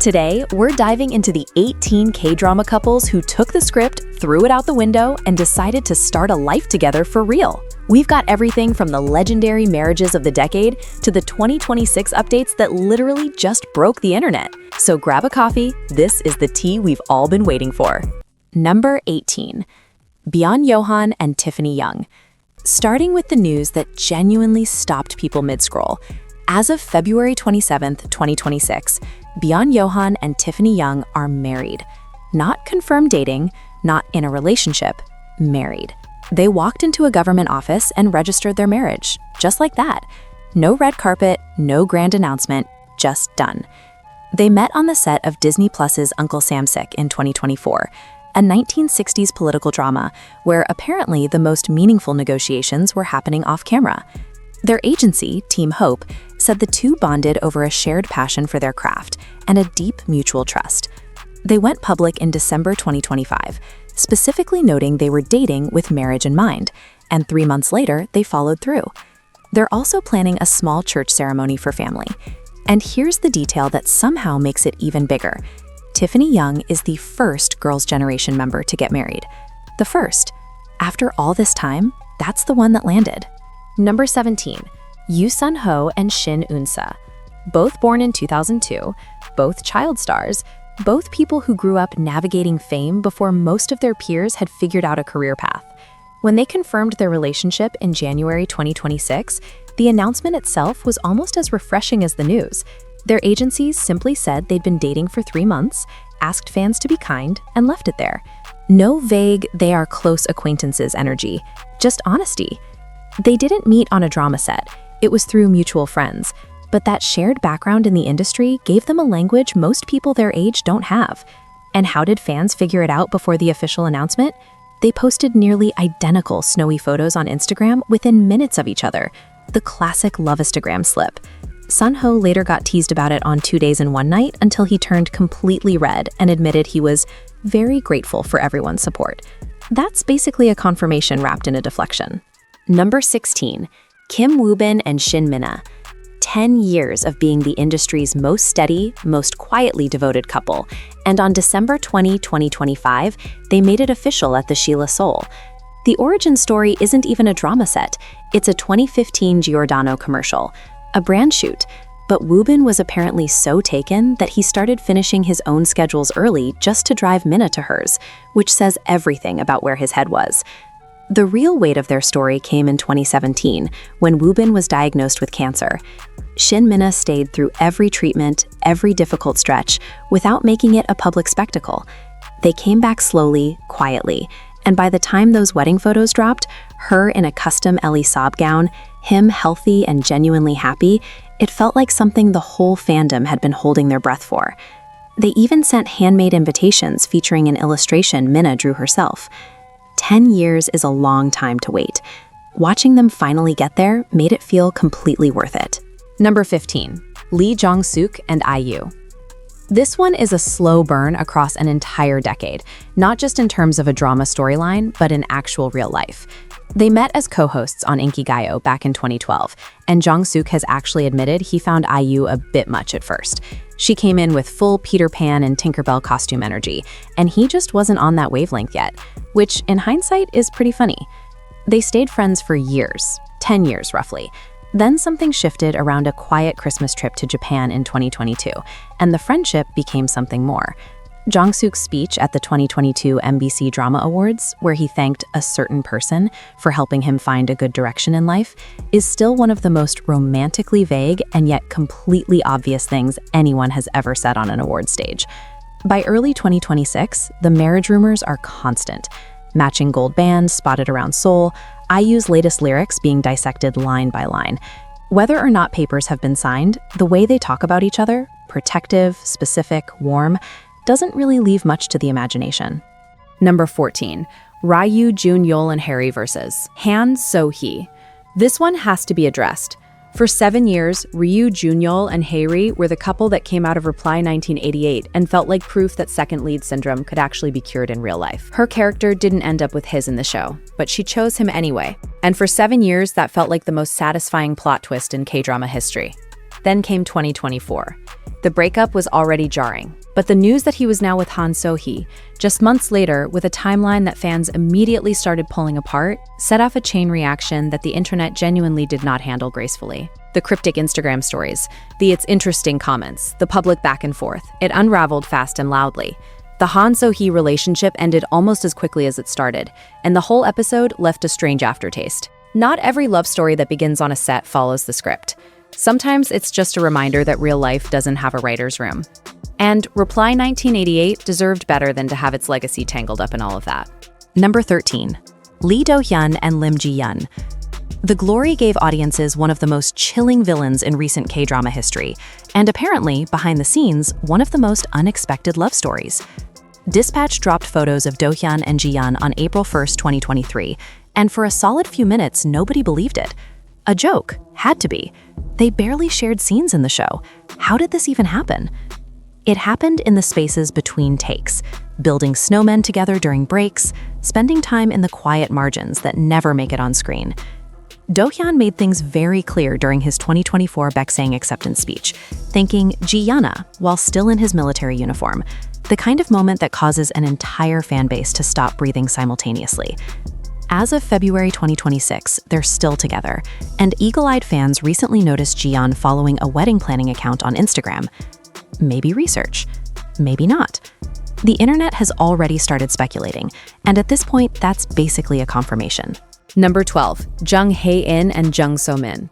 Today, we're diving into the 18 K-drama couples who took the script, threw it out the window, and decided to start a life together for real. We've got everything from the legendary marriages of the decade to the 2026 updates that literally just broke the internet. So grab a coffee, this is the tea we've all been waiting for. Number 18. Byun Yo-han and Tiffany Young. Starting with the news that genuinely stopped people mid-scroll. As of February 27, 2026, Byun Yo-han and Tiffany Young are married. Not confirmed dating, not in a relationship, married. They walked into a government office and registered their marriage, just like that. No red carpet, no grand announcement, just done. They met on the set of Disney Plus's Uncle Sam Sick in 2024, a 1960s political drama where apparently the most meaningful negotiations were happening off-camera. Their agency, Team Hope, said the two bonded over a shared passion for their craft and a deep mutual trust. They went public in December 2025, specifically noting they were dating with marriage in mind, and 3 months later, they followed through. They're also planning a small church ceremony for family. And here's the detail that somehow makes it even bigger. Tiffany Young is the first Girls' Generation member to get married. The first. After all this time, that's the one that landed. Number 17. Seon-ho and Shin Eun-suh. Both born in 2002, both child stars, both people who grew up navigating fame before most of their peers had figured out a career path. When they confirmed their relationship in January 2026, the announcement itself was almost as refreshing as the news. Their agencies simply said they'd been dating for 3 months, asked fans to be kind, and left it there. No vague, they are close acquaintances energy, just honesty. They didn't meet on a drama set. It was through mutual friends. But that shared background in the industry gave them a language most people their age don't have. And how did fans figure it out before the official announcement? They posted nearly identical snowy photos on Instagram within minutes of each other. The classic Love-Instagram slip. Seon-ho later got teased about it on 2 days and 1 night until he turned completely red and admitted he was very grateful for everyone's support. That's basically a confirmation wrapped in a deflection. Number 16. Kim Woo-bin and Shin Min-ah. 10 years of being the industry's most steady, most quietly devoted couple, and on December 20, 2025, they made it official at the Sheila Seoul. The origin story isn't even a drama set, it's a 2015 Giordano commercial, a brand shoot, but Woo-bin was apparently so taken that he started finishing his own schedules early just to drive Min-ah to hers, which says everything about where his head was. The real weight of their story came in 2017, when Woo-bin was diagnosed with cancer. Shin Min-ah stayed through every treatment, every difficult stretch, without making it a public spectacle. They came back slowly, quietly, and by the time those wedding photos dropped, her in a custom Ellie Saab gown, him healthy and genuinely happy, it felt like something the whole fandom had been holding their breath for. They even sent handmade invitations featuring an illustration Min-ah drew herself. 10 years is a long time to wait. Watching them finally get there made it feel completely worth it. Number 15. Lee Jong-suk and IU. This one is a slow burn across an entire decade, not just in terms of a drama storyline, but in actual real life. They met as co-hosts on Inkigayo back in 2012, and Jong-suk has actually admitted he found IU a bit much at first. She came in with full Peter Pan and Tinkerbell costume energy, and he just wasn't on that wavelength yet, which in hindsight is pretty funny. They stayed friends for years, 10 years roughly. Then something shifted around a quiet Christmas trip to Japan in 2022, and the friendship became something more. Jong-suk's speech at the 2022 MBC Drama Awards, where he thanked a certain person for helping him find a good direction in life, is still one of the most romantically vague and yet completely obvious things anyone has ever said on an award stage. By early 2026, the marriage rumors are constant. Matching gold bands spotted around Seoul, IU's latest lyrics being dissected line by line. Whether or not papers have been signed, the way they talk about each other, protective, specific, warm, doesn't really leave much to the imagination. Number 14. Ryu, Jun-yeol, and Hyeri versus Han, So-hee. This one has to be addressed. For 7 years, Ryu, Jun-yeol, and Hyeri were the couple that came out of Reply 1988 and felt like proof that second lead syndrome could actually be cured in real life. Her character didn't end up with his in the show, but she chose him anyway. And for 7 years, that felt like the most satisfying plot twist in K-drama history. Then came 2024. The breakup was already jarring, but the news that he was now with Han So-hee, just months later with a timeline that fans immediately started pulling apart, set off a chain reaction that the internet genuinely did not handle gracefully. The cryptic Instagram stories, the "it's interesting" comments, the public back and forth, it unraveled fast and loudly. The Han So-hee relationship ended almost as quickly as it started, and the whole episode left a strange aftertaste. Not every love story that begins on a set follows the script. Sometimes it's just a reminder that real life doesn't have a writer's room. And Reply 1988 deserved better than to have its legacy tangled up in all of that. Number 13. Lee Do-hyun and Lim Ji-yeon. The Glory gave audiences one of the most chilling villains in recent K-drama history, and apparently, behind the scenes, one of the most unexpected love stories. Dispatch dropped photos of Do-hyun and Ji-yeon on April 1st, 2023, and for a solid few minutes, nobody believed it. A joke, had to be. They barely shared scenes in the show. How did this even happen? It happened in the spaces between takes, building snowmen together during breaks, spending time in the quiet margins that never make it on screen. Do-hyun made things very clear during his 2024 Baeksang acceptance speech, thanking Ji-yeon while still in his military uniform, the kind of moment that causes an entire fan base to stop breathing simultaneously. As of February 2026, they're still together, and eagle-eyed fans recently noticed Ji-yeon following a wedding planning account on Instagram. Maybe research, maybe not. The internet has already started speculating, and at this point, that's basically a confirmation. Number 12. Jung Hae-in and Jung So-min.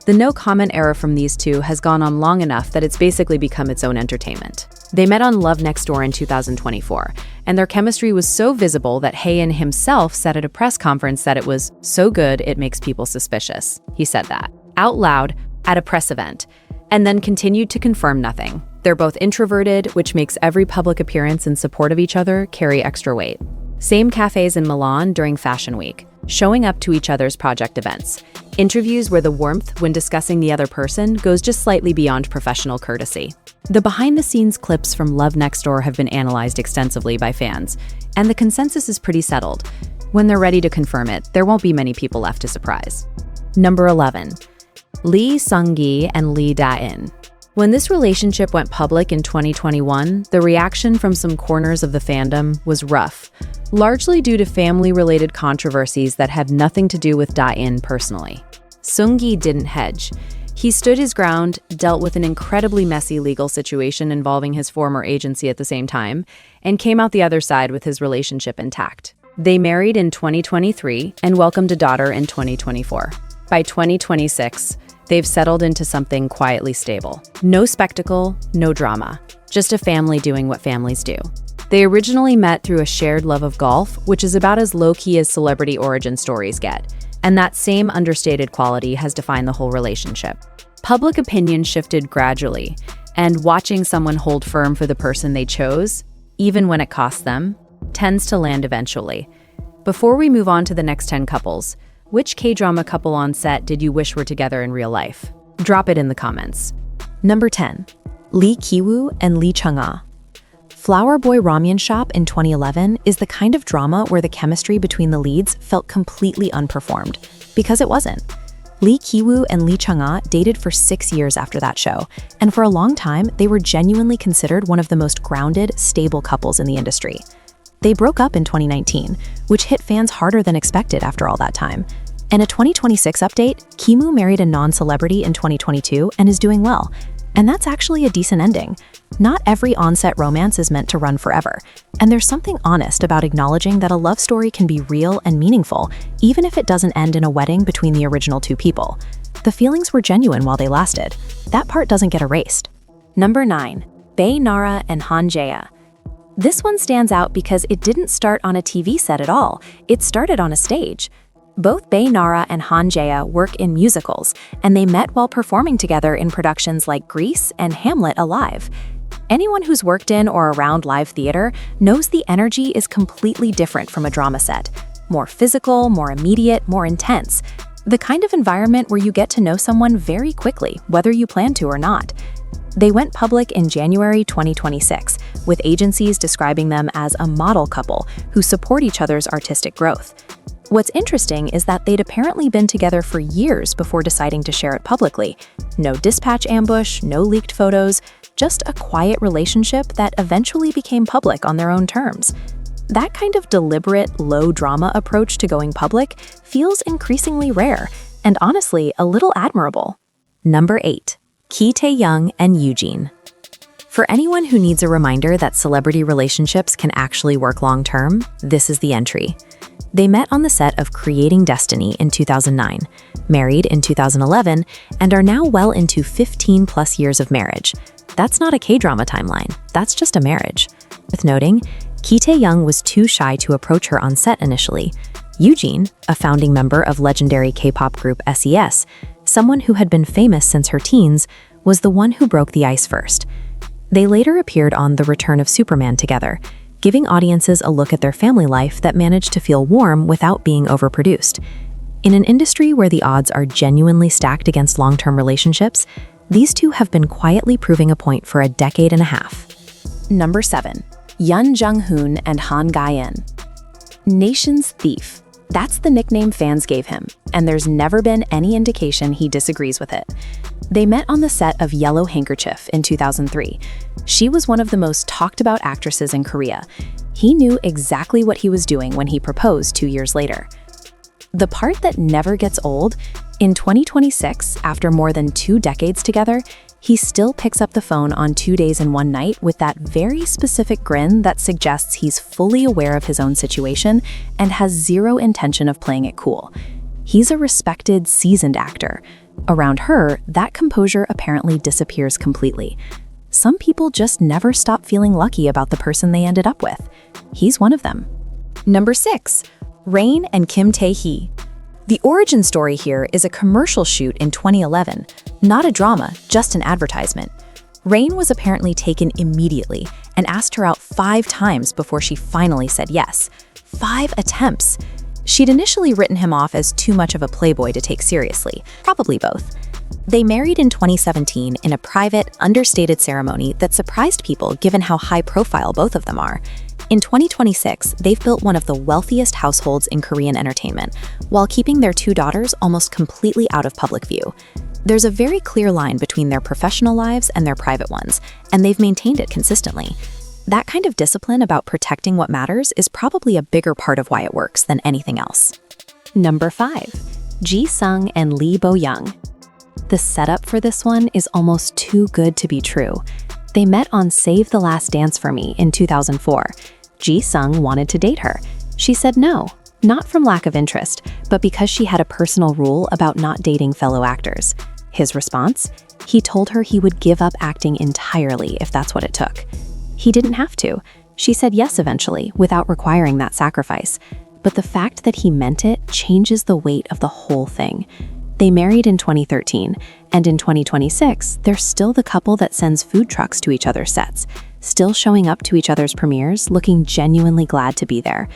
The no-comment era from these two has gone on long enough that it's basically become its own entertainment. They met on Love Next Door in 2024, and their chemistry was so visible that Hae-in himself said at a press conference that it was so good it makes people suspicious. He said that out loud at a press event, and then continued to confirm nothing. They're both introverted, which makes every public appearance in support of each other carry extra weight. Same cafes in Milan during Fashion Week, showing up to each other's project events. Interviews where the warmth when discussing the other person goes just slightly beyond professional courtesy. The behind-the-scenes clips from Love Next Door have been analyzed extensively by fans, and the consensus is pretty settled. When they're ready to confirm it, there won't be many people left to surprise. Number 11. Lee Seung-gi and Lee Da-in. When this relationship went public in 2021, the reaction from some corners of the fandom was rough, largely due to family-related controversies that had nothing to do with Da-in personally. Seung-gi didn't hedge. He stood his ground, dealt with an incredibly messy legal situation involving his former agency at the same time, and came out the other side with his relationship intact. They married in 2023 and welcomed a daughter in 2024. By 2026, they've settled into something quietly stable. No spectacle, no drama, just a family doing what families do. They originally met through a shared love of golf, which is about as low-key as celebrity origin stories get, and that same understated quality has defined the whole relationship. Public opinion shifted gradually, and watching someone hold firm for the person they chose, even when it costs them, tends to land eventually. Before we move on to the next 10 couples, which K-drama couple on set did you wish were together in real life? Drop it in the comments. Number 10. Lee Ki-woo and Lee Chung-ah. Flower Boy Ramyun Shop in 2011 is the kind of drama where the chemistry between the leads felt completely unperformed, because it wasn't. Lee Ki-woo and Lee Chung-ah dated for 6 years after that show, and for a long time, they were genuinely considered one of the most grounded, stable couples in the industry. They broke up in 2019, which hit fans harder than expected after all that time. In a 2026 update, Ki-woo married a non-celebrity in 2022 and is doing well. And that's actually a decent ending. Not every on-set romance is meant to run forever, and there's something honest about acknowledging that a love story can be real and meaningful, even if it doesn't end in a wedding between the original two people. The feelings were genuine while they lasted. That part doesn't get erased. Number 9. Bae Na-ra Han Jae-ah. This one stands out because it didn't start on a TV set at all. It started on a stage. Both Bae Na-ra and Han Jae-ah work in musicals, and they met while performing together in productions like Grease and Hamlet Alive. Anyone who's worked in or around live theater knows the energy is completely different from a drama set. More physical, more immediate, more intense. The kind of environment where you get to know someone very quickly, whether you plan to or not. They went public in January 2026, with agencies describing them as a model couple who support each other's artistic growth. What's interesting is that they'd apparently been together for years before deciding to share it publicly. No dispatch ambush, no leaked photos, just a quiet relationship that eventually became public on their own terms. That kind of deliberate, low-drama approach to going public feels increasingly rare, and honestly, a little admirable. Number 8. Ki Tae-young and Eugene. For anyone who needs a reminder that celebrity relationships can actually work long-term, this is the entry. They met on the set of Creating Destiny in 2009, married in 2011, and are now well into 15+ years of marriage. That's not a K-drama timeline, that's just a marriage. Worth noting, Ki Tae-young was too shy to approach her on set initially. Eugene, a founding member of legendary K-pop group SES, someone who had been famous since her teens, was the one who broke the ice first. They later appeared on The Return of Superman together, giving audiences a look at their family life that managed to feel warm without being overproduced. In an industry where the odds are genuinely stacked against long-term relationships, these two have been quietly proving a point for a decade and a half. Number 7. Yeon Jung-hoon and Han Jae-in. Nation's Thief. That's the nickname fans gave him, and there's never been any indication he disagrees with it. They met on the set of Yellow Handkerchief in 2003. She was one of the most talked about actresses in Korea. He knew exactly what he was doing when he proposed 2 years later. The part that never gets old, in 2026, after more than 2 decades together, he still picks up the phone on 2 days and 1 night with that very specific grin that suggests he's fully aware of his own situation and has zero intention of playing it cool. He's a respected, seasoned actor. Around her, that composure apparently disappears completely. Some people just never stop feeling lucky about the person they ended up with. He's one of them. Number 6. Hae-in and Kim Tae-hee. The origin story here is a commercial shoot in 2011, not a drama, just an advertisement. Hae-in was apparently taken immediately and asked her out 5 times before she finally said yes. 5 attempts. She'd initially written him off as too much of a playboy to take seriously, probably both. They married in 2017 in a private, understated ceremony that surprised people given how high-profile both of them are. In 2026, they've built one of the wealthiest households in Korean entertainment, while keeping their 2 daughters almost completely out of public view. There's a very clear line between their professional lives and their private ones, and they've maintained it consistently. That kind of discipline about protecting what matters is probably a bigger part of why it works than anything else. Number 5. Ji-sung and Lee Bo-young. The setup for this one is almost too good to be true. They met on Save the Last Dance for Me in 2004. Ji-sung wanted to date her. She said no, not from lack of interest, but because she had a personal rule about not dating fellow actors. His response? He told her he would give up acting entirely if that's what it took. He didn't have to. She said yes eventually, without requiring that sacrifice. But the fact that he meant it changes the weight of the whole thing. They married in 2013, and in 2026, they're still the couple that sends food trucks to each other's sets, still showing up to each other's premieres, looking genuinely glad to be there.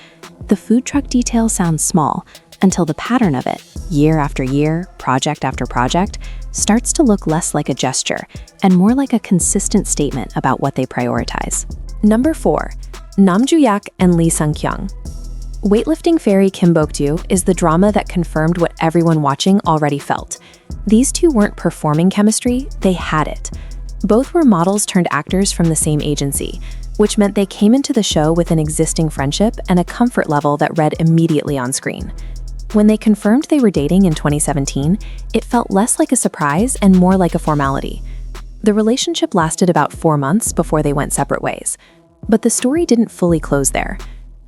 The food truck detail sounds small, until the pattern of it, year after year, project after project, starts to look less like a gesture and more like a consistent statement about what they prioritize. Number 4. Nam Joo-hyuk and Lee Sung-kyung. Weightlifting fairy Kim Bok-do is the drama that confirmed what everyone watching already felt. These two weren't performing chemistry, they had it. Both were models turned actors from the same agency, which meant they came into the show with an existing friendship and a comfort level that read immediately on screen. When they confirmed they were dating in 2017, it felt less like a surprise and more like a formality. The relationship lasted about 4 months before they went separate ways. But the story didn't fully close there.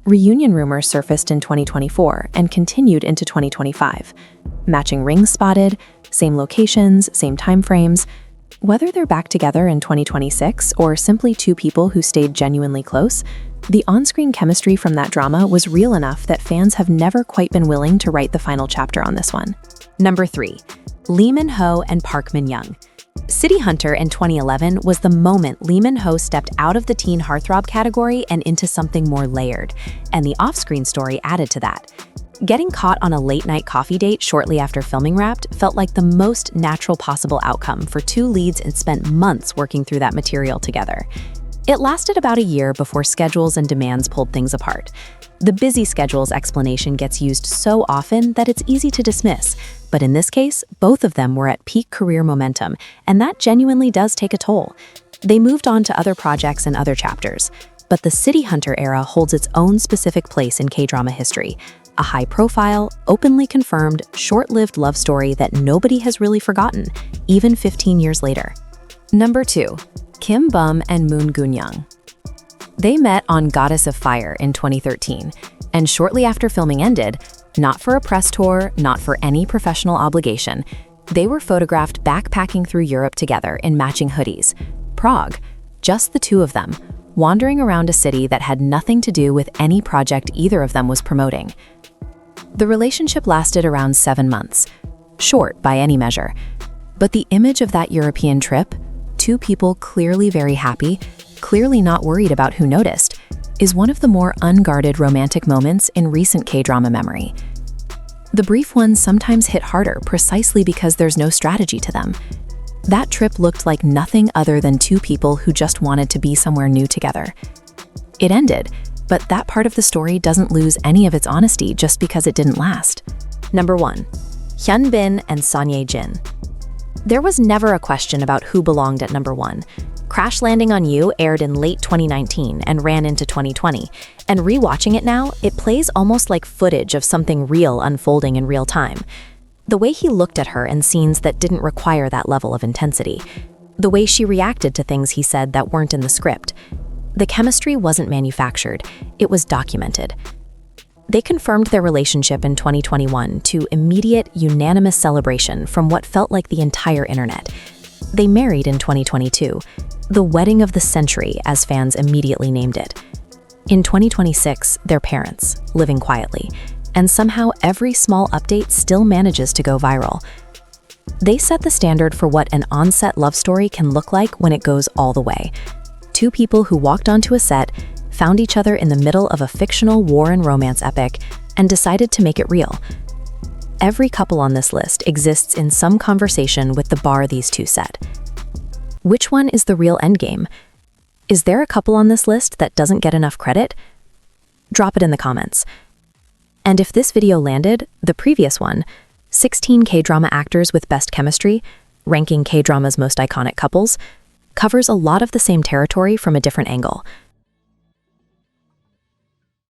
Reunion rumors surfaced in 2024 and continued into 2025. Matching rings spotted, same locations, same timeframes. Whether they're back together in 2026 or simply 2 people who stayed genuinely close, the on-screen chemistry from that drama was real enough that fans have never quite been willing to write the final chapter on this one. Number 3. Lee Min-ho and Park Min-young. City Hunter in 2011 was the moment Lee Min-ho stepped out of the teen heartthrob category and into something more layered, and the off-screen story added to that. Getting caught on a late-night coffee date shortly after filming wrapped felt like the most natural possible outcome for 2 leads and spent months working through that material together. It lasted about a year before schedules and demands pulled things apart. The busy schedules explanation gets used so often that it's easy to dismiss, but in this case, both of them were at peak career momentum, and that genuinely does take a toll. They moved on to other projects and other chapters, but the City Hunter era holds its own specific place in K-drama history, a high-profile, openly confirmed, short-lived love story that nobody has really forgotten, even 15 years later. Number 2. Kim Bum and Moon Geun-young. They met on Goddess of Fire in 2013, and shortly after filming ended, not for a press tour, not for any professional obligation, they were photographed backpacking through Europe together in matching hoodies. Prague, just the two of them, wandering around a city that had nothing to do with any project either of them was promoting. The relationship lasted around 7 months, short by any measure. But the image of that European trip, two people clearly very happy, clearly not worried about who noticed, is one of the more unguarded romantic moments in recent K-drama memory. The brief ones sometimes hit harder precisely because there's no strategy to them. That trip looked like nothing other than two people who just wanted to be somewhere new together. It ended, but that part of the story doesn't lose any of its honesty just because it didn't last. Number 1. Hyun Bin and Son Ye-jin. There was never a question about who belonged at number 1. Crash Landing on You aired in late 2019 and ran into 2020, and rewatching it now, it plays almost like footage of something real unfolding in real time. The way he looked at her in scenes that didn't require that level of intensity. The way she reacted to things he said that weren't in the script. The chemistry wasn't manufactured, it was documented. They confirmed their relationship in 2021 to immediate, unanimous celebration from what felt like the entire internet. They married in 2022, the wedding of the century, as fans immediately named it. In 2026, they're parents, living quietly, and somehow every small update still manages to go viral. They set the standard for what an on-set love story can look like when it goes all the way. Two people who walked onto a set, found each other in the middle of a fictional war and romance epic, and decided to make it real. Every couple on this list exists in some conversation with the bar these two set. Which one is the real endgame? Is there a couple on this list that doesn't get enough credit? Drop it in the comments. And if this video landed, the previous one, 16 K-drama actors with best chemistry, ranking K-drama's most iconic couples, covers a lot of the same territory from a different angle.